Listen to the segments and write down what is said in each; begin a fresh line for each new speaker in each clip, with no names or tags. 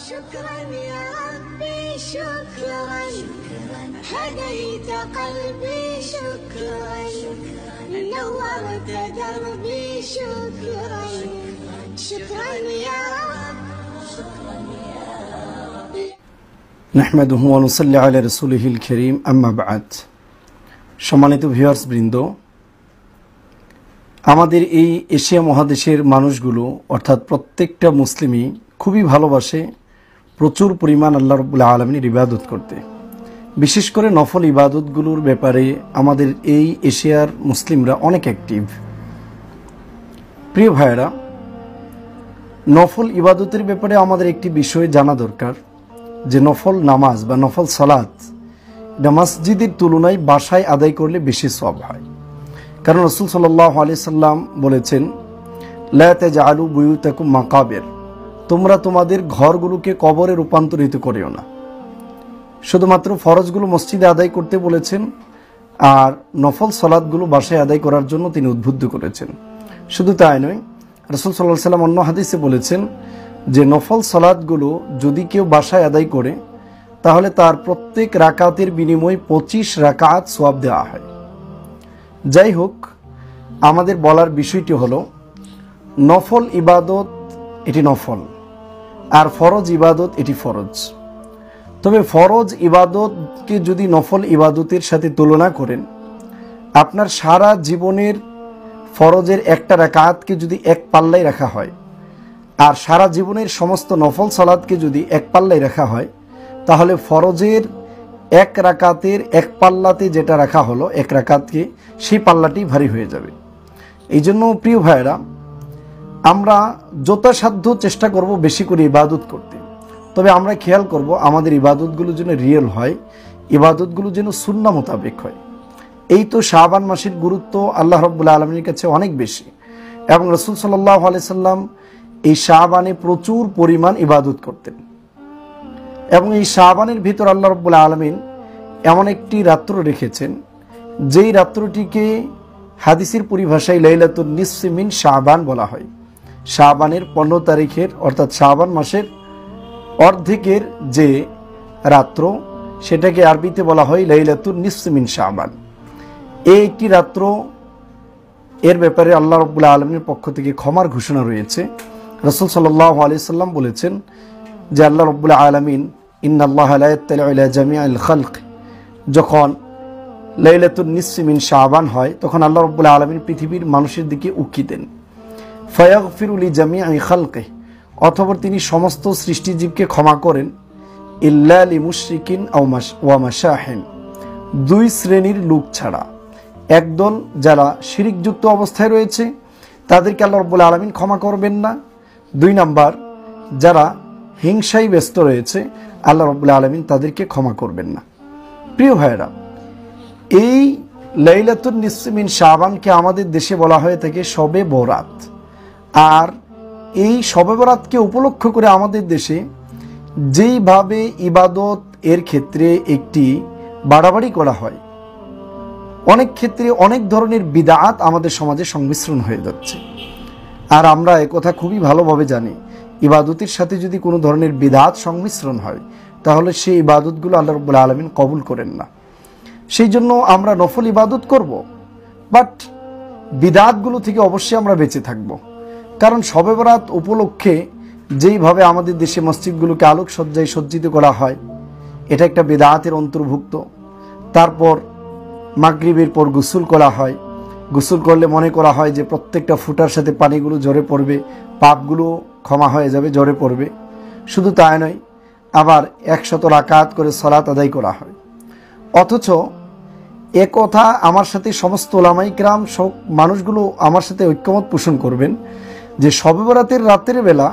شكرا يا ربي شكرا هديت قلبي شكرا نورت دربي شكرا شكرا يا رب
نحمده ونصلي على رسوله الكريم أما بعد সম্মানিত ভিউয়ার্স বৃন্দ, আমাদের এই এশিয়া মহাদেশের মানুষগুলো অর্থাৎ প্রত্যেকটা মুসলিমই খুবই ভালোবাসে প্রচুর পরিমাণ আল্লাহ রাব্বুল আলামিনের ইবাদত করতে। বিশেষ করে নফল ইবাদতগুলোর ব্যাপারে আমাদের এই এশিয়ার মুসলিমরা অনেক অ্যাক্টিভ। প্রিয় ভাইয়েরা, নফল ইবাদতের ব্যাপারে আমাদের একটি বিষয় জানা দরকার যে নফল নামাজ বা নফল সালাত এটা মসজিদের তুলনায় বাসায় আদায় করলে বেশি সওয়াব হয়। কারণ রাসূল সাল্লাল্লাহু আলাইহি সাল্লাম বলেছেন, লা তাজআলু বুয়ুতাকুম মাকাবির, তোমরা তোমাদের ঘরগুলোকে কবরে রূপান্তরিত করিও না। শুধুমাত্র ফরজগুলো মসজিদে আদায় করতে বলেছেন, আর নফল সালাতগুলো বাসায় আদায় করার জন্য তিনি উদ্বুদ্ধ করেছেন। শুধু তাই নয়, রাসূল সাল্লাল্লাহু আলাইহি সাল্লাম অন্য হাদিসে বলেছেন যে নফল সালাতগুলো যদি কেউ বাসায় আদায় করে তাহলে তার প্রত্যেক রাকাতের বিনিময়ে 25 রাকাত সওয়াব দেওয়া হয়। যাই হোক, আমাদের বলার বিষয়টি হলো নফল ইবাদত এটি নফল, আর ফরজ ইবাদত এটি ফরজ। তবে ফরজ ইবাদতকে যদি নফল ইবাদতের সাথে তুলনা করেন, আপনার সারা জীবনের ফরজের একটা রাকাতকে যদি এক পাল্লায় রাখা হয় আর সারা জীবনের সমস্ত নফল সালাতকে যদি এক পাল্লায় রাখা হয়, তাহলে ফরজের এক রাকাতের এক পাল্লাতে যেটা রাখা হলো এক রাকাতকে, সেই পাল্লাটি ভারী হয়ে যাবে। এই জন্য প্রিয় ভাইয়েরা, আমরা যথাসাধ্য চেষ্টা করব বেশি করে ইবাদত করতে। তবে আমরা খেয়াল করব আমাদের ইবাদতগুলো যেন রিয়েল হয়, ইবাদতগুলো যেন সুন্নাহ মোতাবেক হয়। এই তো শাবান মাসের গুরুত্ব আল্লাহ রাব্বুল আলামিনের কাছে অনেক বেশি, এবং রাসূল সাল্লাল্লাহু আলাইহি সাল্লাম এই শাবানে প্রচুর পরিমাণ ইবাদত করতেন। এবং এই শাবানের ভিতর আল্লাহ রাব্বুল আলামিন এমন একটি রাত্র রেখেছেন যেই রাত্রটিকে হাদিসের পরিভাষায় লাইলাতুন নিসফি মিন শাবান বলা হয়। শাবানের 15 তারিখের অর্থাৎ শাবান মাসের অর্ধেকের যে রাত্র, সেটাকে আরবিতে বলা হয় লাইলাতুন নিসফি মিন শাবান। এই একটি রাত্র, এর ব্যাপারে আল্লাহ রাব্বুল আলামিনের পক্ষ থেকে ক্ষমার ঘোষণা রয়েছে। রাসূল সাল্লাল্লাহু আলাইহি সাল্লাম বলেছেন যে আল্লাহ রাব্বুল আলামিন ইন্নাল্লাহা লা ইয়াত্তালিউ ইলা জামিআল খালক, যখন লাইলাতুন নিসফি মিন শাবান হয় তখন আল্লাহ রাব্বুল আলামিন পৃথিবীর মানুষের দিকে উকি দেন। ফায়াগফিরু লি জামিআ খালকিহি, অথবা তিনি সমস্ত সৃষ্টিজীবকে ক্ষমা করেন, ইল্লা লি মুশরিকিন ওয়া মাশাহিন, দুই শ্রেণীর লোক ছাড়া। একদল যারা শিরকযুক্ত অবস্থায় রয়েছে তাদেরকে আল্লাহ রাব্বুল আলামিন ক্ষমা করবেন না। 2 নাম্বার, যারা হিংসায় ব্যস্ত রয়েছে আল্লাহ রাব্বুল আলামিন তাদেরকে ক্ষমা করবেন না। প্রিয় ভাইয়েরা, এই লাইলাতুন নিসফি মিন শাবানকে আমাদের দেশে বলা হয়ে থাকে শবে বরাত। আর এই শবে বরাতকে উপলক্ষ করে আমাদের দেশে যেইভাবে ইবাদত এর ক্ষেত্রে একটি বাড়াবাড়ি করা হয়, অনেক ক্ষেত্রে অনেক ধরনের বিদআত আমাদের সমাজে সংমিশ্রণ হয়ে যাচ্ছে। আর আমরা একথা খুবই ভালোভাবে জানি, ইবাদতের সাথে যদি কোনো ধরনের বিদআত সংমিশ্রণ হয় তাহলে সেই ইবাদতগুলো আল্লাহ রাব্বুল আলামিন কবুল করেন না। সেই জন্য আমরা নফল ইবাদত করব, বাট বিদআতগুলো থেকে অবশ্যই আমরা বেঁচে থাকব। কারণ শবে বরাত উপলক্ষে যেইভাবে আমাদের দেশে মসজিদগুলোকে আলোকসজ্জায় সজ্জিত করা হয়, এটা একটা বিদআতের অন্তর্ভুক্ত। তারপর মাগরিবের পর গোসল করা হয়, গোসল করলে মনে করা হয় যে প্রত্যেকটা ফুটার সাথে পানিগুলো ঝরে পড়বে, পাপগুলো ক্ষমা হয়ে যাবে, ঝরে পড়বে। শুধু তাই নয়, আবার 100 রাকাত করে সালাত আদায় করা হয়। অথচ একথা আমার সাথে সমস্ত উলামায়ে কিরাম সব মানুষগুলো আমার সাথে ঐক্যমত পোষণ করবেন যে শবে বরাতের রাতের বেলা,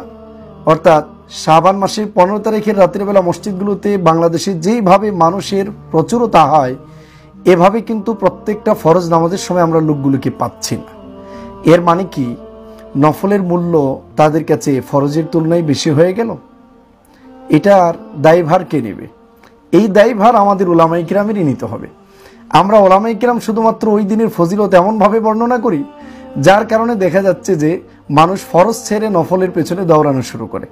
অর্থাৎ শাবান মাসের 15 তারিখের রাতের বেলা মসজিদগুলোতে বাংলাদেশে যেইভাবে মানুষের প্রচুরতা হয়, এভাবে কিন্তু প্রত্যেকটা ফরজ নামাজের সময় আমরা লোকগুলোকে পাচ্ছি না। এর মানে কি নফলের মূল্য তাদের কাছে ফরজের তুলনায় বেশি হয়ে গেল? এটার দায়ভার কে নেবে? এই দায়ভার আমাদের উলামায়ে কিরামেরই নিতে হবে। আমরা উলামায়ে কিরাম শুধুমাত্র ওই দিনের ফজিলত এমনভাবে বর্ণনা করি যার কারণে দেখা যাচ্ছে যে মানুষ ফরজ ছেড়ে নফলের পেছনে দৌড়ানো শুরু করে।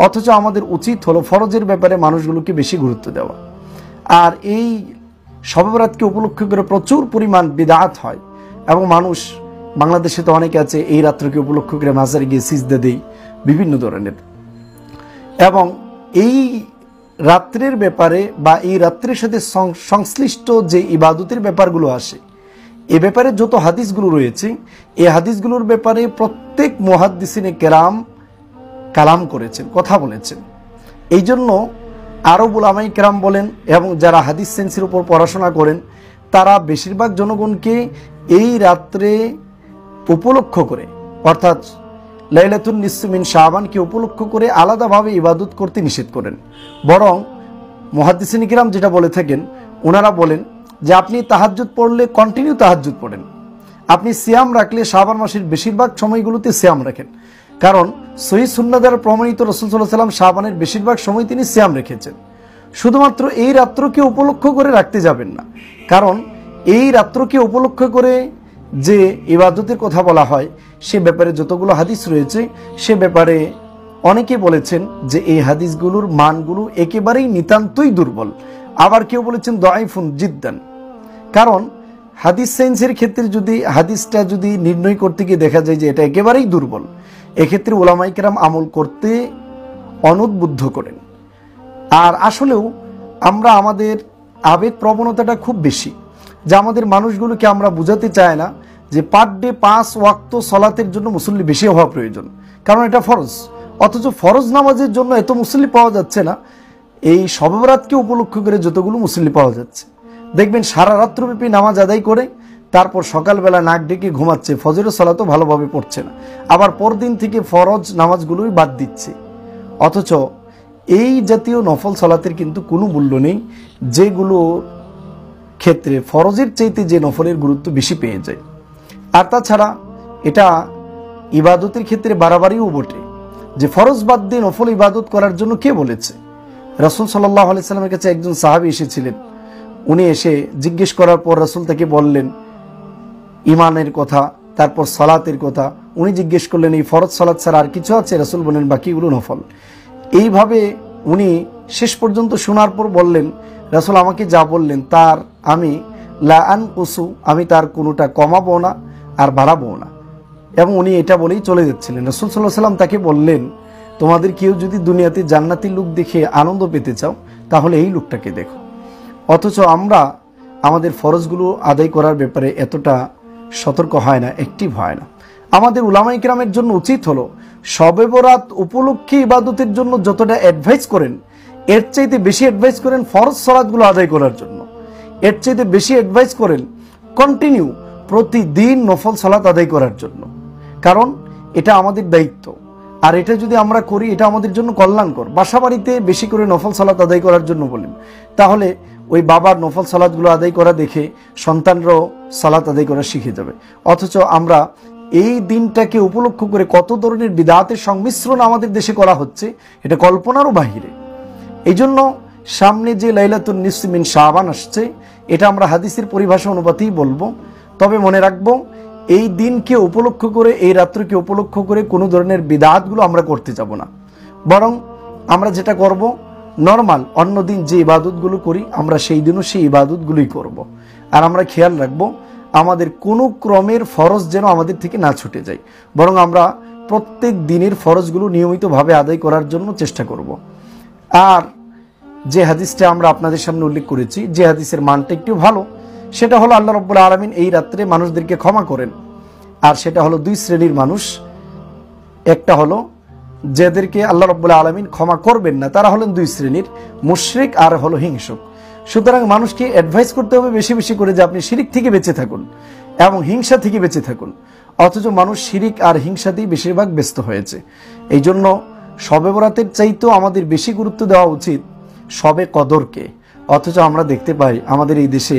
অথচ আমাদের উচিত হলো ফরজের ব্যাপারে মানুষগুলোকে বেশি গুরুত্ব দেওয়া। আর এই শবে বরাতকে উপলক্ষ করে প্রচুর পরিমাণ বিদআত হয়, এবং মানুষ বাংলাদেশে তো অনেকে আছে এই রাত্রকে উপলক্ষ করে মাজারে গিয়ে সিজদা দেই বিভিন্ন ধরনের। এবং এই রাত্রের ব্যাপারে বা এই রাত্রের সাথে সংশ্লিষ্ট যে ইবাদতের ব্যাপারগুলো আসে, এ ব্যাপারে যত হাদিসগুলো রয়েছে, এই হাদিসগুলোর ব্যাপারে প্রত্যেক মুহাদ্দিসিনে কেরাম কালাম করেছেন, কথা বলেছেন। এই জন্য আরব উলামায়ে কেরাম বলেন এবং যারা হাদিস সেন্সের উপর পড়াশোনা করেন, তারা বেশিরভাগ জনগণকে এই রাত্রে উপলক্ষ করে, অর্থাৎ লাইলাতুন নিসফ মিন শাবানকে উপলক্ষ করে আলাদাভাবে ইবাদত করতে নিষেধ করেন। বরং মুহাদ্দিসিন কিরাম যেটা বলে থাকেন, ওনারা বলেন যে আপনি তাহাজ্জুদ পড়লে কন্টিনিউ তাহাজ্জুদ পড়েন, আপনি সিয়াম রাখলে শাবান মাসের বেশিরভাগ সময়গুলোতে সিয়াম রাখেন। কারণ সহিহ সুন্নাহ দ্বারা প্রমাণিত রাসূল সাল্লাল্লাহু আলাইহি ওয়াসাল্লাম শাবানের বেশিরভাগ সময় তিনি সিয়াম রেখেছেন। শুধুমাত্র এই রাত্রকে উপলক্ষ করে রাখতে যাবেন না, কারণ এই রাত্রকে উপলক্ষ করে যে ইবাদতের কথা বলা হয় সে ব্যাপারে যতগুলো হাদিস রয়েছে, সে ব্যাপারে অনেকে বলেছেন যে এই হাদিসগুলোর মানগুলো একেবারেই নিতান্তই দুর্বল। আবার কেউ বলেছেন দাঈফুন জিদ্দান। কারণ হাদিস সায়েন্সের ক্ষেত্রে যদি হাদিসটা যদি নির্ণয় করতে গিয়ে দেখা যায় যে এটা একেবারেই দুর্বল, এক্ষেত্রে উলামায়ে কেরাম আমল করতে অনুদ্বুদ্ধ করেন। আর আসলেও আমরা আমাদের আবেগ প্রবণতাটা খুব বেশি, যা আমাদের মানুষগুলোকে আমরা বুঝাতে চাই না যে পার ডে 5 ওয়াক্ত সলাতের জন্য মুসল্লি বেশি হওয়া প্রয়োজন, কারণ এটা ফরজ। অথচ ফরজ নামাজের জন্য এত মুসল্লি পাওয়া যাচ্ছে না, এই শবে বরাতকে উপলক্ষ করে যতগুলো মুসল্লি পাওয়া যাচ্ছে। দেখবেন সারা রাত্রব্যাপী নামাজ আদায় করে তারপর সকালবেলা নাক ডেকে ঘুমাচ্ছে, ফজরের সালাতও ভালোভাবে পড়ছে না, আবার পরদিন থেকে ফরজ নামাজগুলোই বাদ দিচ্ছে। অথচ এই জাতীয় নফল সালাতের কিন্তু কোনো মূল্য নেই, যেগুলো ক্ষেত্রে ফরজের চাইতে যে নফলের গুরুত্ব বেশি পেয়ে যায়। আর তাছাড়া এটা ইবাদতের ক্ষেত্রে বাড়াবাড়িও বটে যে ফরজ বাদ দিয়ে নফল ইবাদত করার জন্য কে বলেছে? রাসূল সাল্লাল্লাহু আলাইহি সাল্লামের কাছে একজন সাহাবী এসেছিলেন। উনি এসে জিজ্ঞেস করার পর রাসূল তাকে বললেন ইমানের কথা, তারপর সালাতের কথা। উনি জিজ্ঞেস করলেন এই ফরজ সালাত ছাড়া আর কিছু আছে? রাসূল বলেন বাকিগুলো নফল। এইভাবে উনি শেষ পর্যন্ত শোনার পর বললেন, রাসূল আমাকে যা বললেন তার আমি লা আনকুসু, আমি তার কোনোটা কমাবো না আর বাড়াবো না। এবং উনি এটা বলেই চলে যাচ্ছিলেন। রাসূল সাল্লাল্লাহু আলাইহি ওয়াসাল্লাম তাকে বললেন, তোমাদের কেউ যদি দুনিয়াতে জান্নাতি লোক দেখে আনন্দ পেতে চাও তাহলে এই লোকটাকে দেখো। অথচ আমরা আমাদের ফরজগুলো আদায় করার ব্যাপারে এতটা সতর্ক হয় না, অ্যাক্টিভ হয় না। আমাদের উলামায়ে কেরামের জন্য উচিত হলো শবে বরাত উপলক্ষে ইবাদতের জন্য যতটা অ্যাডভাইস করেন, এর চাইতে বেশি অ্যাডভাইস করেন ফরজ সালাতগুলো আদায় করার জন্য। এর চাইতে বেশি অ্যাডভাইস করেন কন্টিনিউ প্রতিদিন নফল সালাত আদায় করার জন্য, কারণ এটা আমাদের দায়িত্ব। আর এটা যদি আমরা করি এটা আমাদের জন্য কল্যাণকর। বাসা বাড়িতে বেশি করে নফল সালাত আদায় করার জন্য বলেন, তাহলে ওই বাবার নফল সালাতগুলো আদায় করা দেখে সন্তানরাও সালাত আদায় করা শিখে যাবে। অথচ আমরা এই দিনটাকে উপলক্ষ করে কত ধরনের বিদআতের সংমিশ্রণ আমাদের দেশে করা হচ্ছে, এটা কল্পনারও বাহিরে। এই জন্য সামনে যে লাইলাতুন নিসফ মিন শাবান আসছে, এটা আমরা হাদিসের পরিভাষা অনুপাতেই বলবো। তবে মনে রাখবো এই দিনকে উপলক্ষ করে, এই রাত্রকে উপলক্ষ করে কোনো ধরনের বিদআতগুলো আমরা করতে যাব না, বরং আমরা যেটা করব নর্মাল অন্য দিন যে ইবাদতগুলো করি আমরা সেই দিনও সেই ইবাদতগুলোই করব। আর আমরা খেয়াল রাখবো আমাদের কোনো ক্রমের ফরজ যেন আমাদের থেকে না ছুটে যায়, বরং আমরা প্রত্যেক দিনের ফরজগুলো নিয়মিতভাবে আদায় করার জন্য চেষ্টা করব। আর যে হাদিসটা আমরা আপনাদের সামনে উল্লেখ করেছি, যে হাদিসের মানটা একটু ভালো, সেটা হলো আল্লাহ রাব্বুল আলামিন এই রাত্রে মানুষদেরকে ক্ষমা করেন। আর সেটা হলো দুই শ্রেণীর মানুষ। একটা হলো যাদেরকে আল্লাহ রাব্বুল আলামিন ক্ষমা করবেন না, তারা হলেন দুই শ্রেণীর, মুশরিক আর হলো হিংসুক। সুতরাং মানুষকে অ্যাডভাইস করতে হবে বেশি বেশি করে যে আপনি শিরিক থেকে বেঁচে থাকুন এবং হিংসা থেকে বেঁচে থাকুন। অথচ মানুষ শিরিক আর হিংসাতেই বেশিরভাগ ব্যস্ত হয়েছে। এই জন্য শবে বরাতের চাইতেও আমাদের বেশি গুরুত্ব দেওয়া উচিত শবে কদরকে। অথচ আমরা দেখতে পাই আমাদের এই দেশে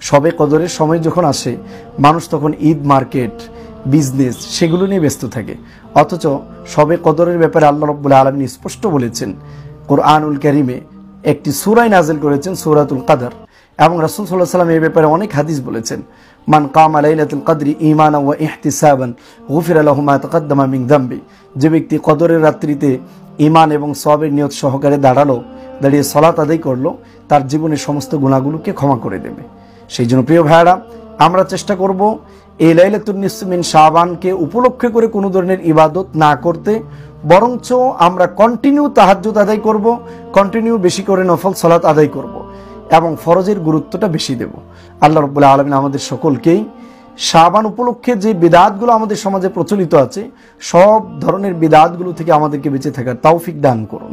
শবে কদরের সময় যখন আসে, মানুষ তখন ঈদ মার্কেট, বিজনেস সেগুলো নিয়ে ব্যস্ত থাকে। অথচ শবে কদরের ব্যাপারে আল্লাহ রাব্বুল আলামিন স্পষ্ট বলেছেন, কোরআনুল কারীমে একটি সূরা নাযিল করেছেন, সূরাতুল কদর। এবং রাসূল সাল্লাল্লাহু আলাইহি ওয়াসাল্লাম এই ব্যাপারে অনেক হাদিস বলেছেন, মান কামা লাইলাতুল কদরি ঈমানান ওয়া ইহতিসাবান গুফিরা লাহু মা তাকাদ্দামা মিন যামবি। যে ব্যক্তি কদরের রাত্রিতে ঈমান এবং সওয়াবের নিয়ত সহকারে দাঁড়িয়ে সালাত আদায় করলো, তার জীবনের সমস্ত গুনাহগুলোকে ক্ষমা করে দেবে। সেই জন্য প্রিয় ভাইয়েরা, আমরা চেষ্টা করব এই লাইলাতুন নিসফ মিন শাবানকে উপলক্ষে করে কোনো ধরনের ইবাদত না করতে, বরঞ্চ আমরা কন্টিনিউ তাহাজ্জুদ আদায় করব, কন্টিনিউ বেশি করে নফল সালাত আদায় করব এবং ফরজের গুরুত্বটা বেশি দেব। আল্লাহ রাব্বুল আলামিন আমাদের সকলকেই শাবান উপলক্ষে যে বিদআতগুলো আমাদের সমাজে প্রচলিত আছে, সব ধরনের বিদআতগুলো থেকে আমাদেরকে বেঁচে থাকার তৌফিক দান করুন।